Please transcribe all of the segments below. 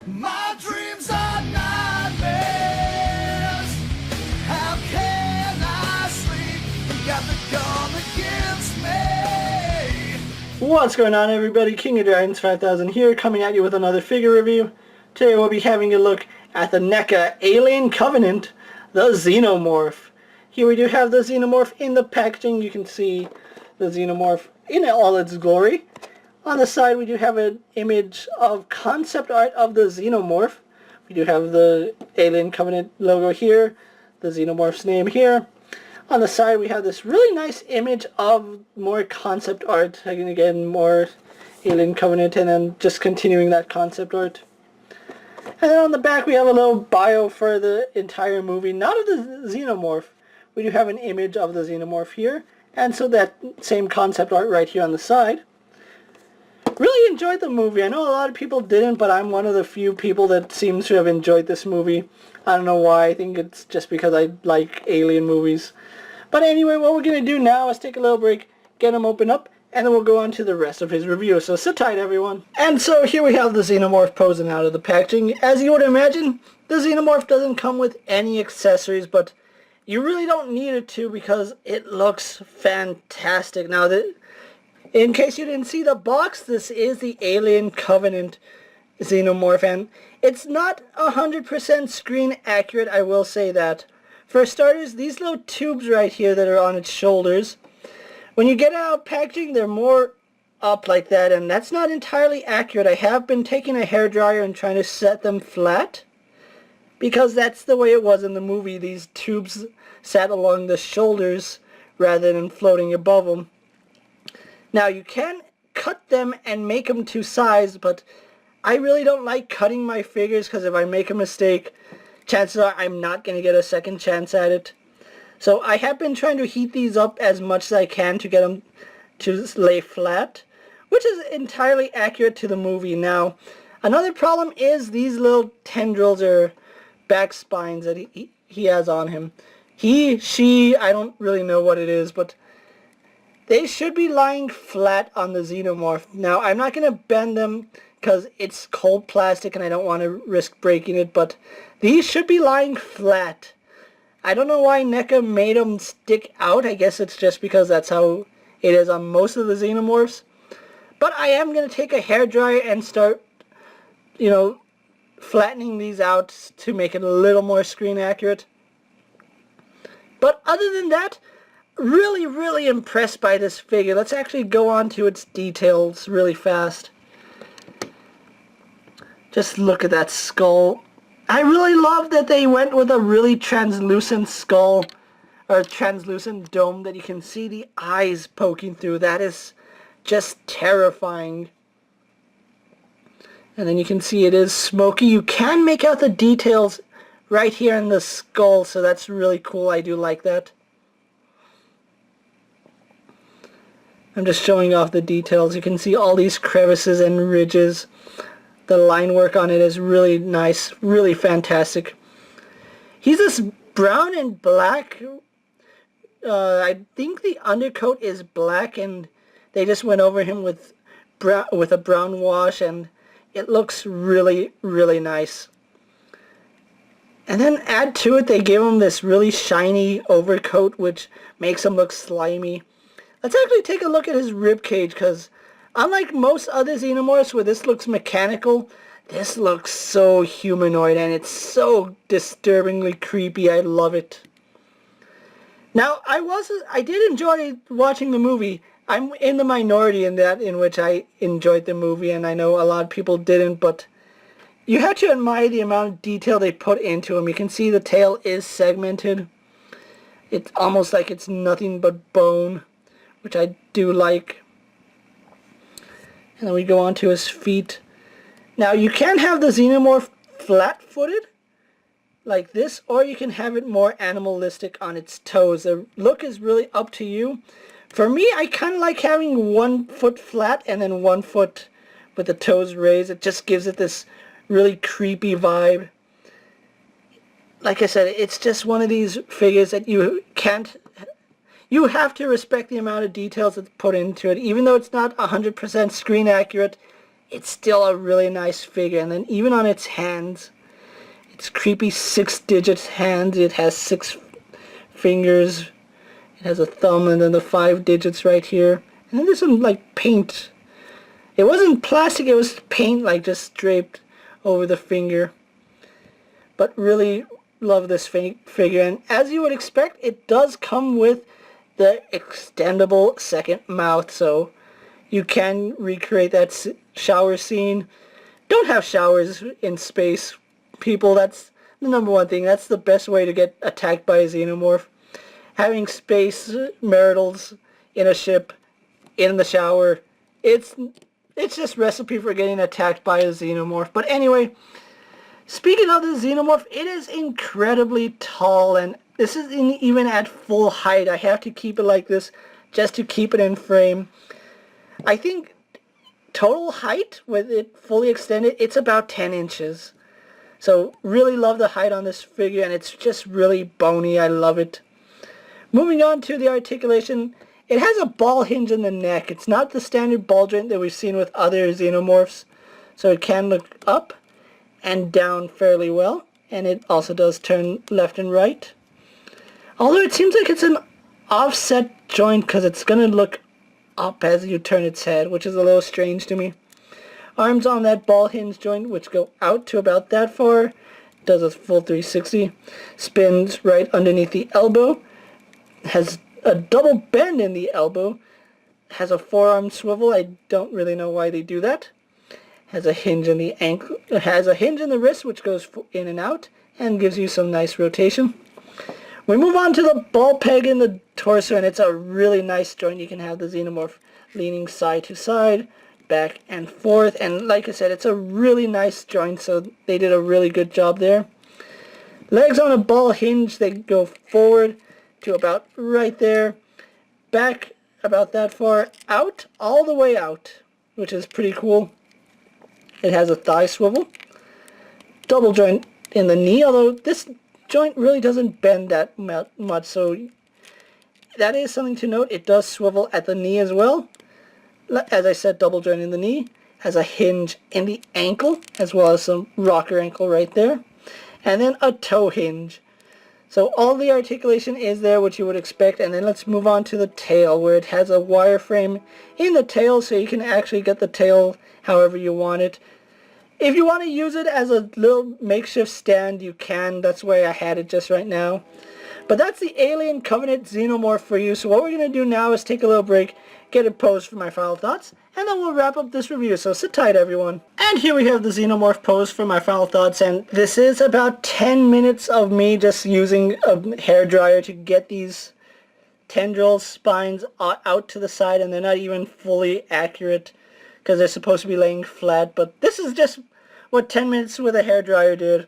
My dreams are nightmares. How can I sleep? You got the gun against me. What's going on, everybody? King of Dragons 5000 here, coming at you with another figure review. Today we'll be having a look at the Neca Alien Covenant, the Xenomorph. Here we do have the Xenomorph in the packaging. You can see the Xenomorph in all its glory. On the side we do have an image of concept art of the Xenomorph. We do have the Alien Covenant logo here, the Xenomorph's name here. On the side we have this really nice image of more concept art, again more Alien Covenant, and then just continuing that concept art. And then on the back we have a little bio for the entire movie, not of the Xenomorph. We do have an image of the Xenomorph here, and so that same concept art right here on the side. Really enjoyed the movie. I know a lot of people didn't, but I'm one of the few people that seems to have enjoyed this movie. I don't know why. I think it's just because I like alien movies. But anyway, what we're going to do now is take a little break, get him open up, and then we'll go on to the rest of his review. So sit tight, everyone. And so here we have the Xenomorph posing out of the packaging. As you would imagine, the Xenomorph doesn't come with any accessories, but you really don't need it to because it looks fantastic. Now, in case you didn't see the box, this is the Alien Covenant Xenomorph, and it's not 100% screen accurate, I will say that. For starters, these little tubes right here that are on its shoulders, when you get out of packaging, they're more up like that, and that's not entirely accurate. I have been taking a hairdryer and trying to set them flat, because that's the way it was in the movie. These tubes sat along the shoulders rather than floating above them. Now, you can cut them and make them to size, but I really don't like cutting my figures because if I make a mistake, chances are I'm not going to get a second chance at it. So I have been trying to heat these up as much as I can to get them to lay flat, which is entirely accurate to the movie. Now, another problem is these little tendrils or back spines that he has on him. He, she, I don't really know what it is, but they should be lying flat on the Xenomorph. Now, I'm not going to bend them because it's cold plastic and I don't want to risk breaking it, but these should be lying flat. I don't know why Neca made them stick out. I guess it's just because that's how it is on most of the Xenomorphs. But I am going to take a hairdryer and start, flattening these out to make it a little more screen accurate. But other than that, really impressed by this figure. Let's actually go on to its details really fast. Just look at that skull. I really love that they went with a really translucent skull, or translucent dome that you can see the eyes poking through. That is just terrifying. And then you can see it is smoky. You can make out the details right here in the skull, so that's really cool. I do like that. I'm just showing off the details. You can see all these crevices and ridges. The line work on it is really nice, really fantastic. He's this brown and black. I think the undercoat is black, and they just went over him with a brown wash, and it looks really nice. And then add to it, they give him this really shiny overcoat, which makes him look slimy. Let's actually take a look at his rib cage, because unlike most other Xenomorphs where this looks mechanical, this looks so humanoid and it's so disturbingly creepy. I love it. Now, I did enjoy watching the movie. I'm in the minority in that, in which I enjoyed the movie, and I know a lot of people didn't, but you have to admire the amount of detail they put into him. You can see the tail is segmented. It's almost like it's nothing but bone, which I do like. And then we go on to his feet. Now, you can have the Xenomorph flat-footed, like this, or you can have it more animalistic on its toes. The look is really up to you. For me, I kind of like having one foot flat and then one foot with the toes raised. It just gives it this really creepy vibe. Like I said, it's just one of these figures that you have to respect the amount of details that's put into it. Even though it's not 100% screen accurate, it's still a really nice figure. And then even on its hands, it's creepy 6-digit hands. It has 6 fingers. It has a thumb and then the 5 digits right here. And then there's some like paint. It wasn't plastic, it was paint like just draped over the finger. But really love this figure. And as you would expect, it does come with the extendable second mouth. So you can recreate that shower scene. Don't have showers in space, people. That's the #1 thing. That's the best way to get attacked by a Xenomorph. Having space maritals in a ship, in the shower, it's just recipe for getting attacked by a Xenomorph. But anyway, speaking of the Xenomorph, it is incredibly tall, and this isn't even at full height. I have to keep it like this just to keep it in frame. I think total height, with it fully extended, it's about 10 inches. So really love the height on this figure, and it's just really bony. I love it. Moving on to the articulation, it has a ball hinge in the neck. It's not the standard ball joint that we've seen with other Xenomorphs, so it can look up and down fairly well, and it also does turn left and right. Although it seems like it's an offset joint because it's going to look up as you turn its head, which is a little strange to me. Arms on that ball hinge joint, which go out to about that far, does a full 360, spins right underneath the elbow, has a double bend in the elbow, has a forearm swivel. I don't really know why they do that. Has a hinge in the ankle, has a hinge in the wrist, which goes in and out and gives you some nice rotation. We move on to the ball peg in the torso, and it's a really nice joint. You can have the Xenomorph leaning side to side, back and forth, and like I said, it's a really nice joint, so they did a really good job there. Legs on a ball hinge, they go forward to about right there, back about that far, out, all the way out, which is pretty cool. It has a thigh swivel, double joint in the knee, although this joint really doesn't bend that much, so that is something to note. It does swivel at the knee as well. As I said, double joint in the knee, has a hinge in the ankle, as well as some rocker ankle right there, and then a toe hinge. So all the articulation is there, which you would expect. And then let's move on to the tail, where it has a wireframe in the tail, so you can actually get the tail however you want it. If you want to use it as a little makeshift stand, you can. That's why I had it just right now. But that's the Alien Covenant Xenomorph for you. So what we're going to do now is take a little break, get it posed for my final thoughts, and then we'll wrap up this review. So sit tight, everyone. And here we have the Xenomorph pose for my final thoughts, and this is about 10 minutes of me just using a hairdryer to get these tendril spines out to the side, and they're not even fully accurate because they're supposed to be laying flat. But this is just what 10 minutes with a hairdryer did,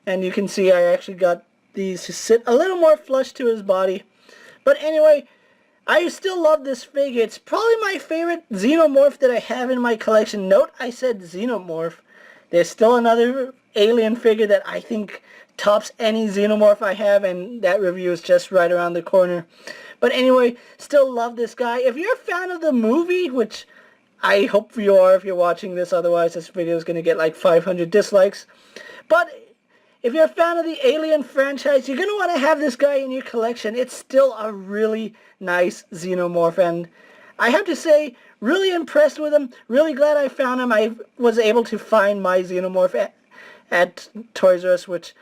and you can see I actually got these to sit a little more flush to his body. But anyway, I still love this figure. It's probably my favorite Xenomorph that I have in my collection. Note I said Xenomorph. There's still another alien figure that I think tops any Xenomorph I have, and that review is just right around the corner. But anyway, still love this guy. If you're a fan of the movie, which I hope you are if you're watching this, otherwise this video is going to get like 500 dislikes. But if you're a fan of the Alien franchise, you're going to want to have this guy in your collection. It's still a really nice Xenomorph, and I have to say, really impressed with him. Really glad I found him. I was able to find my Xenomorph at Toys R Us, which,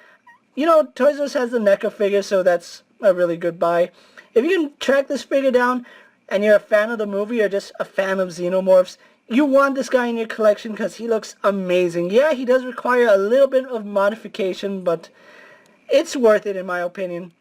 you know, Toys R Us has the Neca figure, so that's a really good buy. If you can track this figure down and you're a fan of the movie or just a fan of Xenomorphs, you want this guy in your collection because he looks amazing. Yeah, he does require a little bit of modification, but it's worth it in my opinion.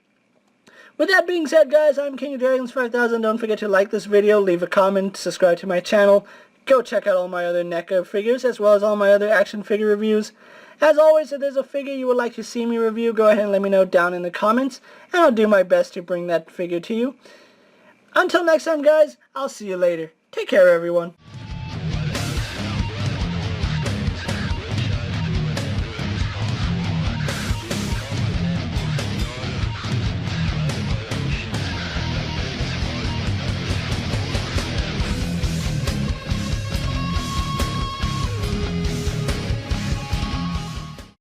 With that being said, guys, I'm KingofDragons 5000. Don't forget to like this video, leave a comment, subscribe to my channel. Go check out all my other Neca figures as well as all my other action figure reviews. As always, if there's a figure you would like to see me review, go ahead and let me know down in the comments, and I'll do my best to bring that figure to you. Until next time, guys, I'll see you later. Take care, everyone.